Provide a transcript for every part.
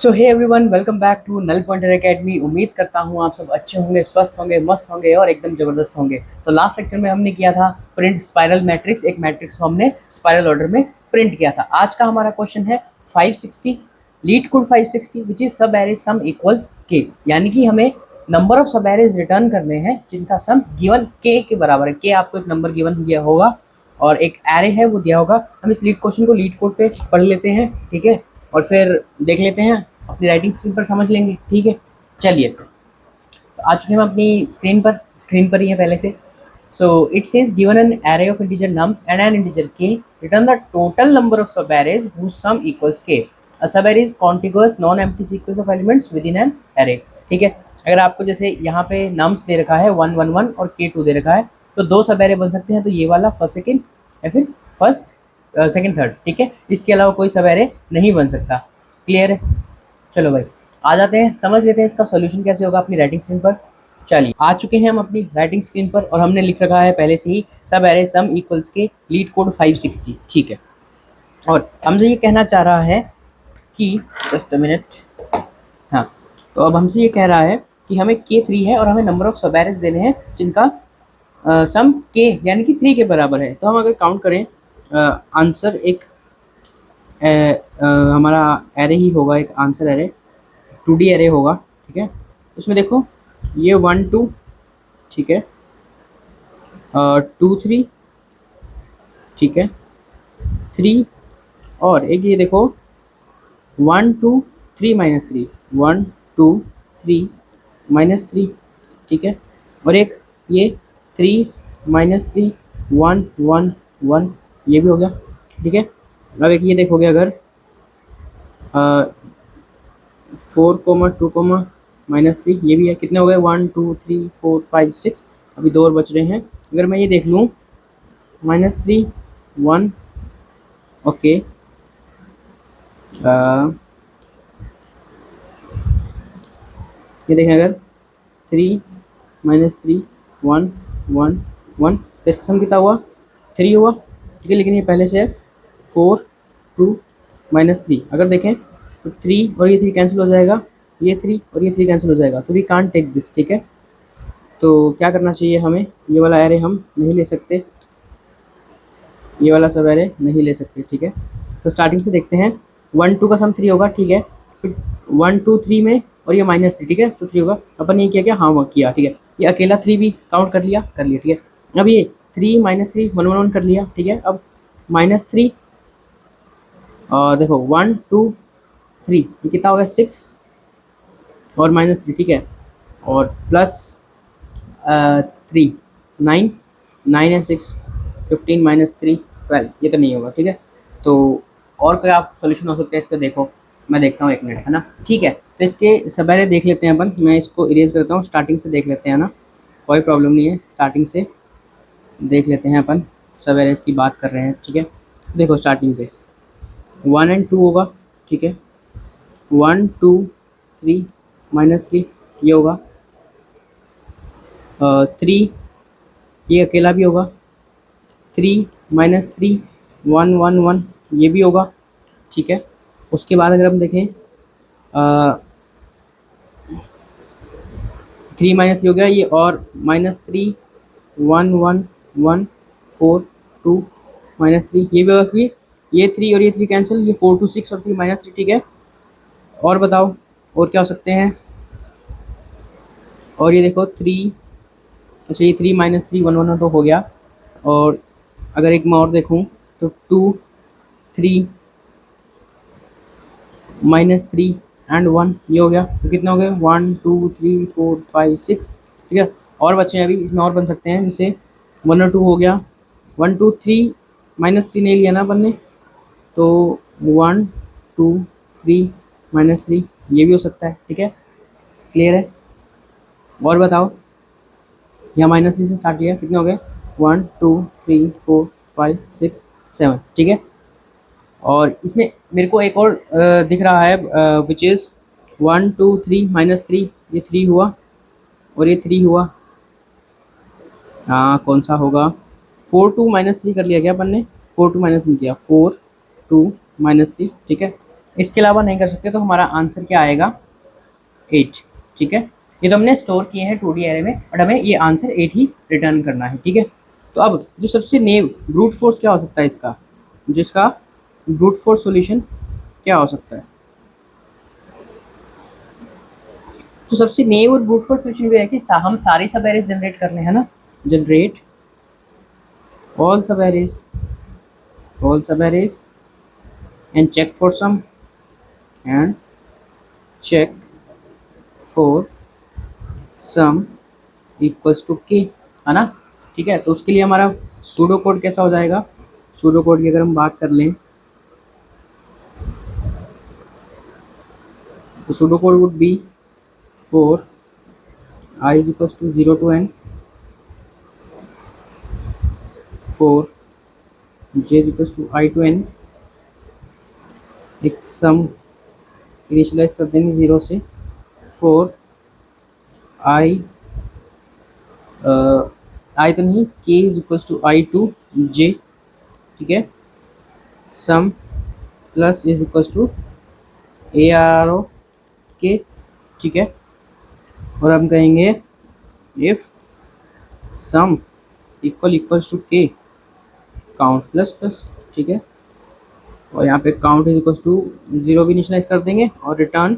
So hey everyone, welcome back to Null Pointer Academy. उम्मीद करता हूँ आप सब अच्छे होंगे, स्वस्थ होंगे, मस्त होंगे और एकदम ज़बरदस्त होंगे। तो लास्ट लेक्चर में हमने किया था प्रिंट स्पाइरल मैट्रिक्स। एक मैट्रिक्स को हमने स्पाइरल ऑर्डर में प्रिंट किया था। आज का हमारा क्वेश्चन है 560 लीड कोड 560 विच इज सब एरे सम इक्वल्स के, यानी कि हमें नंबर ऑफ सब एरेज रिटर्न करने हैं जिनका सम गिवन के बराबर है। के आपको एक नंबर गिवन दिया होगा और एक एरे है वो दिया होगा। हम इस लीड क्वेश्चन को लीड कोड पे पढ़ लेते हैं, ठीक है, और फिर देख लेते हैं, अपनी राइटिंग स्क्रीन पर समझ लेंगे, ठीक है। चलिए, तो आ चुके हम अपनी स्क्रीन पर ही है पहले से। So it says given an array of integer nums and an integer k, return the total number of subarrays whose sum equals k. A subarray is contiguous non empty sequence of elements within an array, ठीक है। अगर आपको जैसे यहाँ पे nums दे रखा है 1 1 1 और k 2 दे रखा है, तो दो सब एरे बन सकते हैं, तो ये वाला फर्स्ट सेकेंड या फिर फर्स्ट सेकेंड थर्ड, ठीक है। इसके अलावा कोई सब एरे नहीं बन सकता। क्लियर है? चलो भाई, आ जाते हैं, समझ लेते हैं इसका सॉल्यूशन कैसे होगा अपनी राइटिंग स्क्रीन पर। चलिए, आ चुके हैं हम अपनी राइटिंग स्क्रीन पर और हमने लिख रखा है पहले से ही सब एरे सम इक्वल्स के लीड कोड 560, ठीक है। और हमसे ये कहना चाह रहा है कि जस्ट अ मिनट, हाँ, तो अब हमसे ये कह रहा है कि हमें k3 है और हमें नंबर ऑफ सब एरेज देने हैं जिनका सम k यानी कि 3 के बराबर है। तो हम अगर काउंट करें, आंसर एक हमारा एरे ही होगा, एक आंसर एरे 2D एरे होगा, ठीक है। उसमें देखो ये 1 2, ठीक है, 2 3, ठीक है, 3, और एक ये देखो 1 2 3 -3, 1 2 3 -3, ठीक है, और एक ये 3 -3 1 1 1, ये भी हो गया, ठीक है। अब एक ये देखोगे अगर 4 2 -3, ये भी है। कितने हो गए? 1 2 3 4 5 6, अभी दो और बच रहे हैं। अगर मैं ये देख लूँ -3 1, ओके, ये देखें अगर 3 -3 1 1 1, तो इसका सम कितना हुआ? 3 हुआ, ठीक है। लेकिन ये पहले से है 4 2 -3। अगर देखें तो 3 और ये 3 कैंसिल हो जाएगा, ये 3 और ये 3 कैंसिल हो जाएगा, तो वी कांट टेक दिस, ठीक है। तो क्या करना चाहिए हमें? ये वाला एरे हम नहीं ले सकते, ये वाला सब एरे नहीं ले सकते, ठीक है। तो स्टार्टिंग से देखते हैं, 1 2 का सम 3 होगा, ठीक है। फिर 1 2 3 में और ये -3, ठीक है, तो 3 होगा। अपन ये किया क्या? हाँ, वो किया, ठीक है। ये अकेला 3 भी काउंट कर लिया, ठीक है। अब ये 3 -3 1 1 1 कर लिया, ठीक है। अब -3 और देखो 1 2 3, ये कितना हो गया? 6 और -3, ठीक है, और प्लस 3 9 9 एंड 6 15 -3 12, ये तो नहीं होगा, ठीक है। तो और क्या सोल्यूशन हो सकता है इसका? देखो, मैं देखता हूँ, एक मिनट, है ना, ठीक है। तो इसके सबेरे देख लेते हैं अपन, मैं इसको इरेज करता हूँ, स्टार्टिंग से देख लेते हैं ना, कोई प्रॉब्लम नहीं है, स्टार्टिंग से देख लेते हैं अपन, सबेरे इसकी बात कर रहे हैं, ठीक है। तो देखो स्टार्टिंग पे 1 एंड 2 होगा, ठीक है, 1 2 3 -3, ये होगा, 3, ये अकेला भी होगा, 3 -3 1 1 1, ये भी होगा, ठीक है। उसके बाद अगर हम देखें 3 -3 हो गया ये, और -3 1 1 1 4 2 -3, ये भी होगा, क्योंकि ये 3 और ये 3 कैंसिल, ये 4 2 6 और 3 -3, ठीक है। और बताओ और क्या हो सकते हैं? और ये देखो 3, अच्छा, ये 3 -3 1 1 तो हो गया। और अगर एक मैं और देखूं तो 2 3 -3 एंड 1, ये हो गया। तो कितना हो गया? 1 2 3 4 5 6, ठीक है। और बच्चे हैं अभी, इसमें और बन सकते हैं, जैसे 1 और 2 हो गया, 1 2 3 -3 नहीं लिया ना अपन ने, तो 1 2 3 -3, ये भी हो सकता है, ठीक है। क्लियर है? और बताओ, यहाँ -3 से स्टार्ट किया, कितने हो गए? 1 2 3 4 5 6 7, ठीक है। और इसमें मेरे को एक और दिख रहा है, विच इज़ 1 2 3 -3, ये 3 हुआ और ये 3 हुआ, हाँ, कौन सा होगा? 4 2 -3 कर लिया क्या अपन ने? 4 2 -3 किया, 4 2 -3, ठीक है। इसके अलावा नहीं कर सकते, तो हमारा आंसर क्या आएगा 8। ठीक है, ये तो हमने स्टोर किए हैं 2D एरे में, बट हमें ये आंसर 8 ही रिटर्न करना है। ठीक है, तो अब जो सबसे नेव ब्रूट फोर्स क्या हो सकता है इसका, जो इसका ब्रूट फोर्स सॉल्यूशन क्या हो सकता है। तो सबसे नेव और ब्रूट फोर्स सॉल्यूशन ये है कि हम सारी सब एरेज जनरेट कर लें, है ना, generate all subarrays, all subarrays and check for sum, and check for sum equals to K, है ना। ठीक है, तो उसके लिए हमारा सूडो कोड कैसा हो जाएगा, सूडो कोड की अगर हम बात कर लें तो pseudo code would be for I is equals to 0 to n, for j is equals to I to n, एक सम इनिशियलाइज कर देंगे 0 से, फॉर i i तो नहीं, k is equals to I to j। ठीक है, sum plus is equals to A R of k। ठीक है, और हम कहेंगे if sum equals to k count plus plus. ठीक है, और यहाँ पे काउंट इज इक्वल्स टू 0 भी इनिशियलाइज कर देंगे और रिटर्न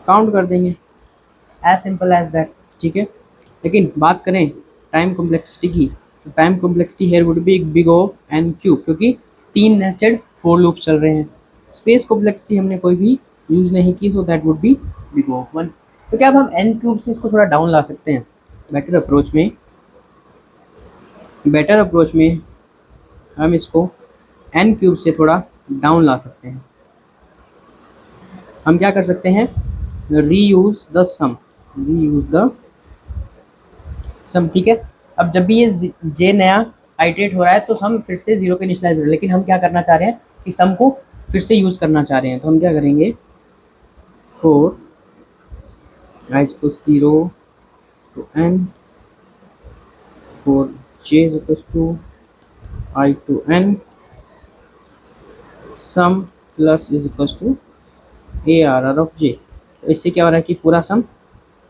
काउंट कर देंगे, एज सिंपल एज दैट। ठीक है, लेकिन बात करें टाइम कॉम्प्लेक्सिटी की, तो time complexity here would be big of N cube, क्योंकि 3 नेस्टेड फोर लूप चल रहे हैं। स्पेस कॉम्प्लेक्सिटी हमने कोई भी यूज़ नहीं की, so that would be big of 1। तो क्या अब हम एन क्यूब से इसको थोड़ा डाउन ला सकते हैं, बेटर अप्रोच में हम इसको एन क्यूब से थोड़ा डाउन ला सकते हैं। हम क्या कर सकते हैं, रीयूज द सम। ठीक है, अब जब भी ये जे नया आइटरेट हो रहा है तो हम फिर से 0 पे इनिशियलाइज हो रहे हैं, लेकिन हम क्या करना चाह रहे हैं कि सम को फिर से यूज़ करना चाह रहे हैं। तो हम क्या करेंगे, for i equals 0 to n, for j is equals to I to n, sum plus is equals to A R R of J. तो इससे क्या हो रहा है कि पूरा सम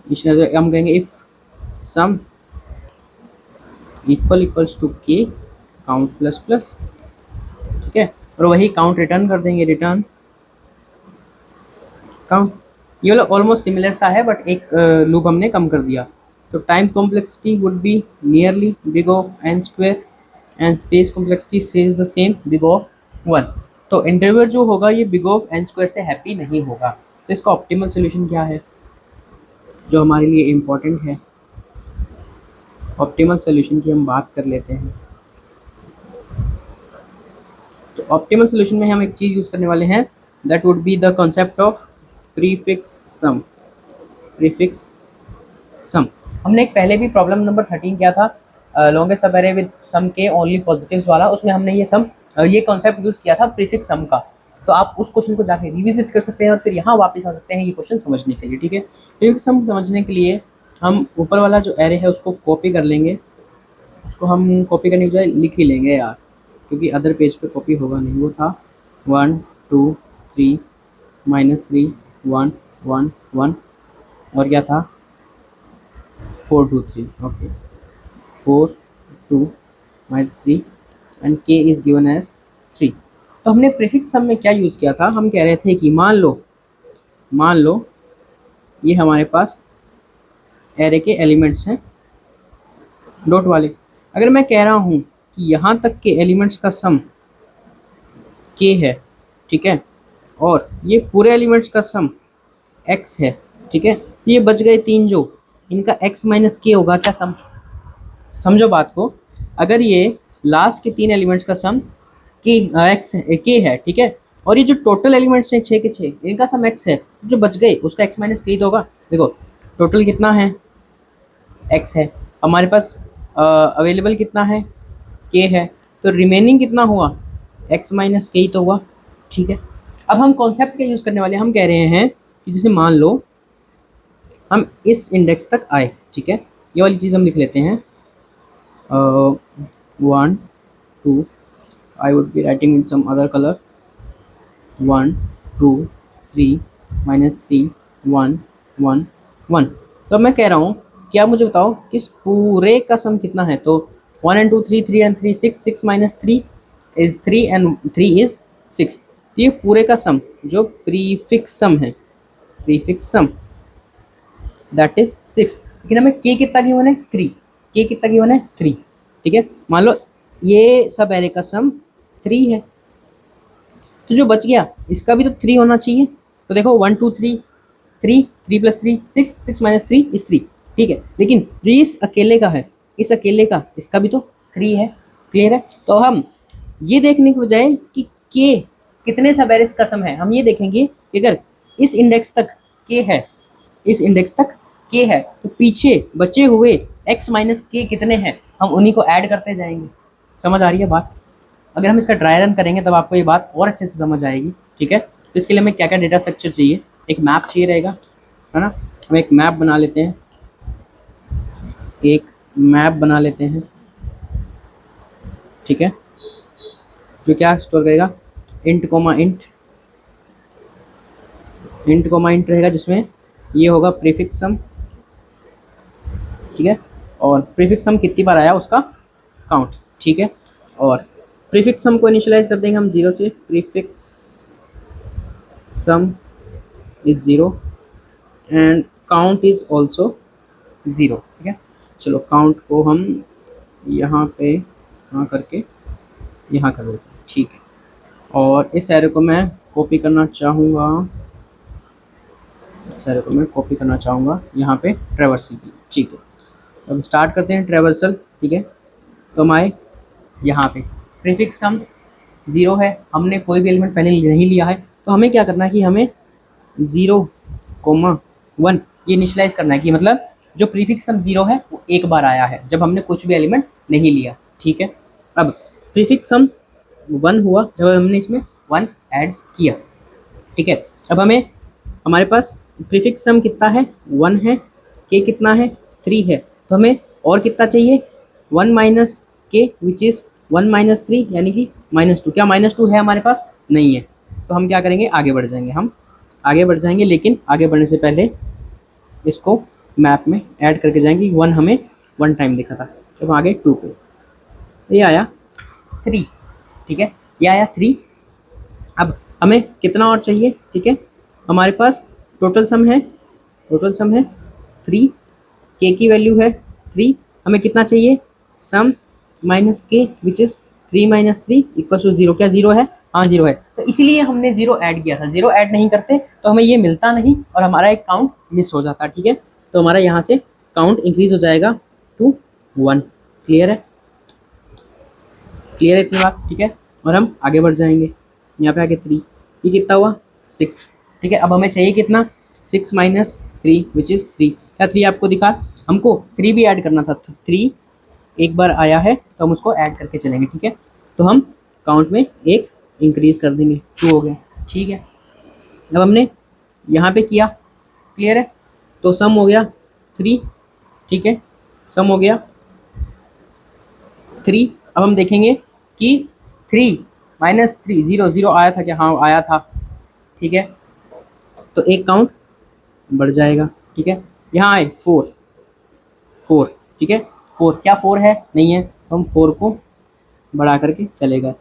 हम कहेंगे इफ सम इक्वल्स टू के काउंट प्लस प्लस। ठीक है, और वही काउंट रिटर्न कर देंगे, रिटर्न काउंट। ये वाला ऑलमोस्ट सिमिलर सा है, बट एक लूप हमने कम कर दिया। तो time complexity would be nearly big of N square and space complexity सेज द सेम, बिग ऑफ 1। तो इंटरवल जो होगा ये बिग ऑफ एन स्क्वायर से हैप्पी नहीं होगा। तो इसका ऑप्टिमल सोल्यूशन क्या है जो हमारे लिए इम्पोर्टेंट है, ऑप्टिमल सोल्यूशन की हम बात कर लेते हैं। तो ऑप्टिमल सोल्यूशन में हम एक चीज़ यूज़ करने वाले हैं, that would be the concept of prefix sum. हमने एक पहले भी प्रॉब्लम नंबर 13 किया था, लॉन्गेस्ट सब एरे विद सम के ओनली पॉजिटिव्स वाला, उसमें हमने ये कॉन्सेप्ट यूज़ किया था प्रीफिक्स सम का। तो आप उस क्वेश्चन को जाके रिविजिट कर सकते हैं और फिर यहाँ वापस आ सकते हैं ये क्वेश्चन समझने के लिए। ठीक है, प्रीफिक्स सम समझने के लिए हम ऊपर वाला जो एरे है उसको कॉपी कर लेंगे, उसको हम कॉपी करने के बजाय लिख ही लेंगे यार, क्योंकि अदर पेज पे कॉपी होगा नहीं। वो था 1 2 3 -3 1 1 1, और क्या था 4 2 3। Okay, 4 2 -3 and k is given as 3। तो हमने प्रीफिक्स सम में क्या यूज़ किया था, हम कह रहे थे कि मान लो ये हमारे पास एरे के एलिमेंट्स हैं डॉट वाले। अगर मैं कह रहा हूँ कि यहाँ तक के एलिमेंट्स का सम k है, ठीक है, और ये पूरे एलिमेंट्स का सम x है, ठीक है, ये बच गए 3 जो इनका x माइनस k होगा क्या सम, समझो बात को। अगर ये लास्ट के 3 एलिमेंट्स का सम k है, ठीक है, और ये जो टोटल एलिमेंट्स हैं 6 के 6 इनका सम x है, जो बच गए उसका x माइनस k तो होगा। देखो टोटल कितना है, x है, हमारे पास अवेलेबल कितना है, k है, तो रिमेनिंग कितना हुआ, x माइनस k तो हुआ। ठीक है, अब हम कॉन्सेप्ट क्या यूज़ करने वाले हैं, हम कह रहे हैं कि जैसे मान लो हम इस इंडेक्स तक आए, ठीक है, ये वाली चीज़ हम लिख लेते हैं 1 2, I would be writing in some other colour 1 2 3 -3 1 1 1। तो मैं कह रहा हूँ कि आप मुझे बताओ कि इस पूरे का सम कितना है। तो 1 and 2 3 3 and 3 6 6 - 3 is 3 and 3 is 6। तो ये पूरे का सम जो प्रीफिक्स सम है, प्रीफिक्स सम दैट इज 6। लेकिन हमें के कितना गिवन है 3, के कितना गिवन है 3। ठीक है, मान लो ये सब एरे का सम 3 है, तो जो बच गया इसका भी तो 3 होना चाहिए। तो देखो 1 2 3 3 3 + 3 6 6 - 3 इज 3। ठीक है, लेकिन जो इस अकेले का है, इस अकेले का इसका भी तो 3 है। क्लियर है। तो हम ये देखने के बजाय कि के कितने सब एरेस का सम है, हम ये देखेंगे कि अगर इस इंडेक्स तक के है, इस इंडेक्स तक के है, तो पीछे बचे हुए x - के कितने हैं, हम उन्हीं को ऐड करते जाएंगे। समझ आ रही है बात। अगर हम इसका ड्राई रन करेंगे तब आपको ये बात और अच्छे से समझ आएगी। ठीक है, तो इसके लिए हमें क्या क्या डेटा स्ट्रक्चर चाहिए, एक मैप चाहिए रहेगा, है ना। हम एक मैप बना लेते हैं, एक मैप बना लेते हैं। ठीक है, जो क्या स्टोर करेगा, int comma int, int comma int रहेगा, जिसमें ये होगा प्रीफिक्स सम। ठीक है, और प्रीफिक्स सम कितनी बार आया उसका काउंट। ठीक है, और प्रीफिक्स सम को इनिशियलाइज कर देंगे हम 0 से, prefix some is 0 and count is also 0। ठीक है, चलो काउंट को हम यहाँ पे यहाँ करके यहाँ कर देते हैं। ठीक है, और इस एरे को मैं कॉपी करना चाहूँगा, इस एरे को मैं कॉपी करना चाहूँगा यहाँ पे ट्रैवर्सल की। ठीक है, अब स्टार्ट करते हैं ट्रैवर्सल। ठीक है, तो हम आए यहाँ पे, प्रीफिक्स सम 0 है, हमने कोई भी एलिमेंट पहले नहीं लिया है, तो हमें क्या करना है कि हमें 0, 1 ये इनिशियलाइज करना है कि मतलब जो प्रीफिक्स सम 0 है वो एक बार आया है जब हमने कुछ भी एलिमेंट नहीं लिया। ठीक है, अब प्रीफिक्स सम 1 हुआ जब हमने इसमें 1 ऐड किया। ठीक है, अब हमें हमारे पास प्रीफिक्स सम कितना है 1 है, के कितना है 3 है, तो हमें और कितना चाहिए 1 - के विच इज़ 1 - 3 यानी कि -2। क्या -2 है हमारे पास? नहीं है। तो हम क्या करेंगे, आगे बढ़ जाएंगे, हम आगे बढ़ जाएंगे, लेकिन आगे बढ़ने से पहले इसको मैप में ऐड करके जाएंगे। 1 हमें 1 टाइम दिखा था, तो हम आगे 2 पे, ये आया 3। ठीक है, ये आया 3। अब हमें कितना और चाहिए? ठीक है, हमारे पास टोटल सम है, टोटल सम है 3, के की वैल्यू है 3, हमें कितना चाहिए सम माइनस के विच इज़ 3 - 3 = 0। क्या 0 है? हाँ 0 है, तो इसीलिए हमने 0 ऐड किया था। 0 ऐड नहीं करते तो हमें ये मिलता नहीं और हमारा एक काउंट मिस हो जाता। ठीक है, तो हमारा यहाँ से काउंट इंक्रीज हो जाएगा टू 1। क्लियर है? क्लियर है इतनी बात? ठीक है, और हम आगे बढ़ जाएंगे। यहाँ पे आगे 3, ये कितना हुआ 6। ठीक है, अब हमें चाहिए कितना 6 - 3 विच इज़ 3। क्या 3 आपको दिखा? हमको 3 भी ऐड करना था, तो 3 एक बार आया है तो हम उसको ऐड करके चलेंगे। ठीक है, तो हम काउंट में एक इंक्रीज कर देंगे, 2 हो गया। ठीक है, अब हमने यहाँ पे किया। क्लियर है? तो सम हो गया 3। ठीक है, सम हो गया 3। अब हम देखेंगे कि 3 - 3 0 0 आया था क्या? हाँ आया था। ठीक है, तो एक काउंट बढ़ जाएगा। ठीक है, यहाँ आए 4 4। ठीक है, 4, क्या 4 है? नहीं है, तो हम 4 को बढ़ा करके चलेगा।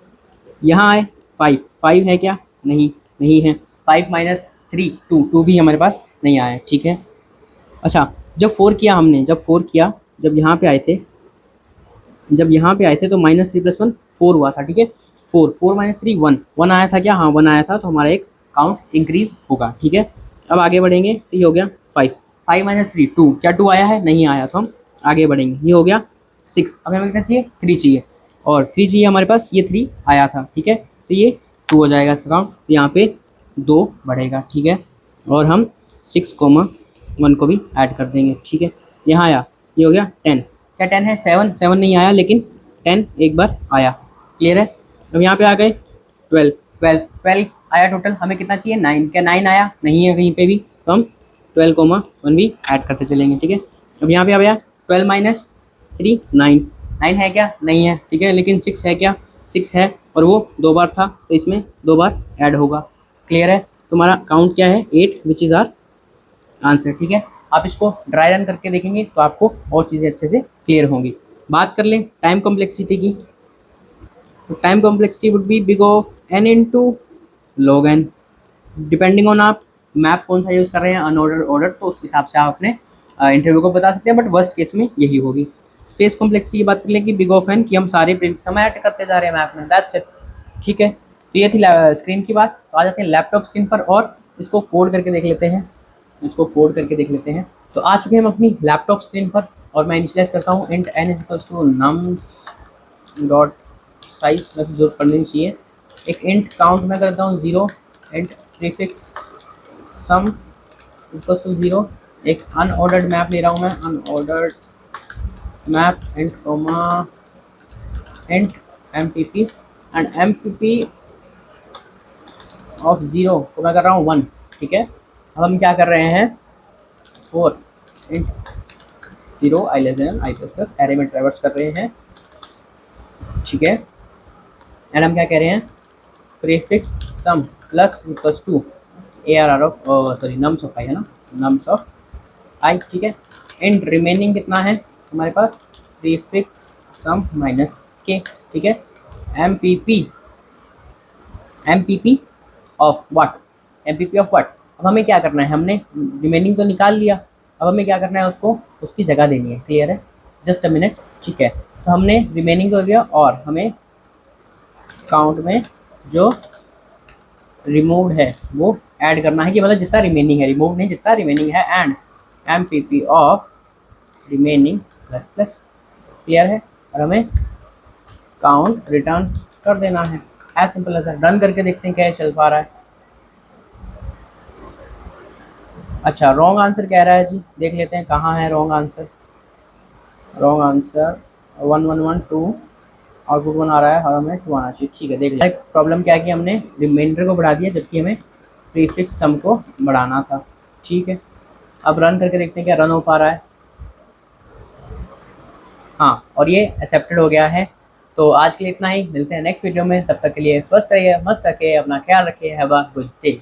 यहाँ आए 5 5 है क्या? नहीं, नहीं है। 5 - 3 2 2 भी हमारे पास नहीं आया है। ठीक है, अच्छा जब 4 किया हमने, जब 4 किया, जब यहाँ पे आए थे, जब यहाँ पे आए थे तो -3 + 1 4 हुआ था। ठीक है, 4 4 - 3 1 1 आया था क्या? हाँ 1 आया था, तो हमारा एक काउंट इंक्रीज होगा। ठीक है, अब आगे बढ़ेंगे, तो ये हो गया 5 5 - 3 2, क्या 2 आया है? नहीं आया, तो हम आगे बढ़ेंगे। ये हो गया 6। अब हमें कितना चाहिए? 3 चाहिए, और 3 चाहिए हमारे पास, ये 3 आया था। ठीक है, तो ये 2 हो जाएगा इसका काउंट, तो यहाँ पे 2 बढ़ेगा। ठीक है, और हम 6, 1 को भी ऐड कर देंगे। ठीक है, यहाँ आया, ये हो गया 10। क्या 10 है? 7 7 नहीं आया, लेकिन 10 एक बार आया। क्लियर है? अब यहाँ पे आ गए 12 12 12 आया टोटल, हमें कितना चाहिए 9। क्या 9 आया? नहीं है कहीं पे भी, तो हम 12, 1 भी ऐड करते चलेंगे। ठीक है, अब यहाँ पे आ गया 12 - 3 9 9 है क्या? नहीं है। ठीक है, लेकिन 6 है क्या? 6 है, और वो 2 बार था, तो इसमें 2 बार ऐड होगा। क्लियर है? तुम्हारा काउंट क्या है? 8 विच इज़ आर आंसर। ठीक है, आप इसको ड्राई रन करके देखेंगे तो आपको और चीज़ें अच्छे से क्लियर होंगी। बात कर लें टाइम कॉम्प्लेक्सिटी की, तो time complexity would be big of n into log n, depending on आप मैप कौन सा यूज़ कर रहे हैं, अनऑर्डर ऑर्डर, तो उस हिसाब से आप अपने इंटरव्यू को बता सकते हैं, बट वर्स्ट केस में यही होगी। स्पेस कॉम्प्लेक्सिटी की बात कर लें कि बिग ऑफ n, कि हम सारे प्रीफिक्स समय ऐड करते जा रहे हैं मैप में, दैट्स इट। ठीक है, तो ये थी स्क्रीन की बात। तो आ जाते हैं लैपटॉप स्क्रीन पर और इसको कोड करके देख लेते हैं, इसको कोड करके देख लेते हैं। तो आ चुके हैं हम अपनी लैपटॉप स्क्रीन पर और मैं इनिशियलाइज करता हूँ int n is equals to nums dot size, वैसे जरूरत पड़नी नहीं चाहिए। एक इंट काउंट में करता हूँ 0, int prefix sum equals to 0, एक अनऑर्डर्ड मैप ले रहा हूँ मैं, unordered map int comma int mpp and mpp of 0 को मैं कर रहा हूँ 1। ठीक है, अब हम क्या कर रहे हैं, 4 int 0 i less than i plus plus array में ट्रैवर्स कर रहे हैं। ठीक है, एंड हम क्या कह रहे हैं, prefix sum plus equals to ARR of sorry nums of i है ना, नम्स ऑफ i। ठीक है, इंट रिमेनिंग कितना है हमारे पास, प्रीफिक्स सम माइनस k। ठीक है, mpp of what, mpp of what. अब हमें क्या करना है, हमने रिमेनिंग तो निकाल लिया, अब हमें क्या करना है, उसको उसकी जगह देनी है। क्लियर है? Just a minute. ठीक है, तो हमने रिमेनिंग कर दिया और हमें काउंट में जो रिमूव है वो ऐड करना है, कि मतलब जितना रिमेनिंग है, रिमूव नहीं, जितना रिमेनिंग है, and mpp of remaining plus plus. Clear है? और हमें काउंट रिटर्न कर देना है, as simple as that. Run करके देखते हैं क्या चल पा रहा है। अच्छा, रॉन्ग आंसर कह रहा है जी, देख लेते हैं कहाँ है wrong answer. Wrong answer 1112 output 1 आ रहा है और हमें 2 आना चाहिए। ठीक है, देख लें प्रॉब्लम क्या है कि हमने रिमाइंडर को बढ़ा दिया जबकि हमें प्रीफिक्स सम को बढ़ाना था। ठीक है, अब रन करके देखते हैं क्या रन हो पा रहा है। हाँ, और ये एक्सेप्टेड हो गया है। तो आज के लिए इतना ही, मिलते हैं नेक्स्ट वीडियो में, तब तक के लिए स्वस्थ रहिए, मस्त रखिए, अपना ख्याल रखिए, हैव अ गुड डे।